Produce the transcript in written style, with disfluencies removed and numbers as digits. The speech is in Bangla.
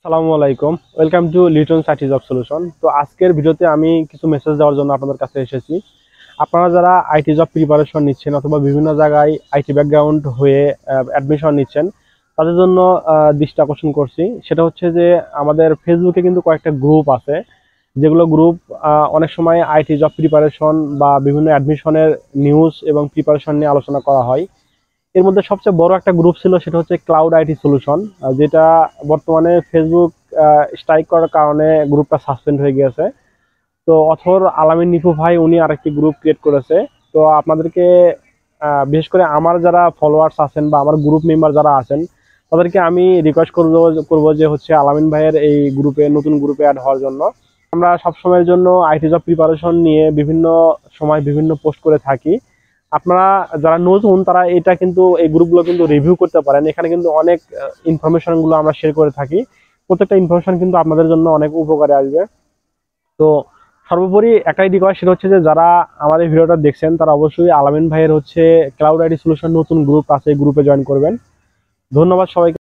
আসসালামু আলাইকুম, welcome to Liton city job solution. তো আজকের ভিডিওতে আমি কিছু মেসেজ দেওয়ার জন্য আপনাদের কাছে এসেছি। আপনারা যারা আইটি জব প্রিপারেশন নিচ্ছেন অথবা বিভিন্ন জায়গায় আইটি ব্যাকগ্রাউন্ড হয়ে অ্যাডমিশন নিচ্ছেন, তাদের জন্য দৃষ্টি আকর্ষণ করছি। সেটা হচ্ছে যে আমাদের ফেসবুকে কিন্তু কয়েকটা গ্রুপ আছে, যেগুলো গ্রুপ অনেক সময় আইটি জব প্রিপারেশন বা বিভিন্ন অ্যাডমিশনের নিউজ এবং প্রিপারেশন নিয়ে আলোচনা করা হয়। এর মধ্যে সবচেয়ে বড় একটা গ্রুপ ছিল, সেটা হচ্ছে ক্লাউড আইটি সলিউশন, যেটা বর্তমানে ফেসবুক স্ট্রাইক করার কারণে গ্রুপটা সাসপেন্ড হয়ে গিয়েছে। তো অথর আলামিন নিপু ভাই উনি আরেকটি গ্রুপ ক্রিয়েট করেছে। তো আপনাদেরকে বিশেষ করে আমার যারা ফলোয়ার্স আছেন বা আমার গ্রুপ মেম্বার যারা আছেন, তাদেরকে আমি রিকোয়েস্ট করবো যে হচ্ছে আলামিন ভাইয়ের এই গ্রুপে, নতুন গ্রুপে অ্যাড হওয়ার জন্য। আমরা সবসময়ের জন্য আইটি জব প্রিপারেশন নিয়ে বিভিন্ন সময় বিভিন্ন পোস্ট করে থাকি। আপনারা যারা নতুন তারা এটা কিন্তু এই গ্রুপগুলো কিন্তু রিভিউ করতে পারেন। এখানে কিন্তু অনেক ইনফরমেশনগুলো আমরা শেয়ার করে থাকি। প্রত্যেকটা ইনফরমেশন কিন্তু আপনাদের জন্য অনেক উপকারে আসবে। তো সর্বোপরি একটাই রিকোয়েস্ট, সেটা হচ্ছে যে যারা আমাদের ভিডিওটা দেখছেন তারা অবশ্যই আলামিন ভাইয়ের হচ্ছে ক্লাউড আইটি সলিউশন নতুন গ্রুপ আছে, এই গ্রুপে জয়েন করবেন। ধন্যবাদ সবাইকে।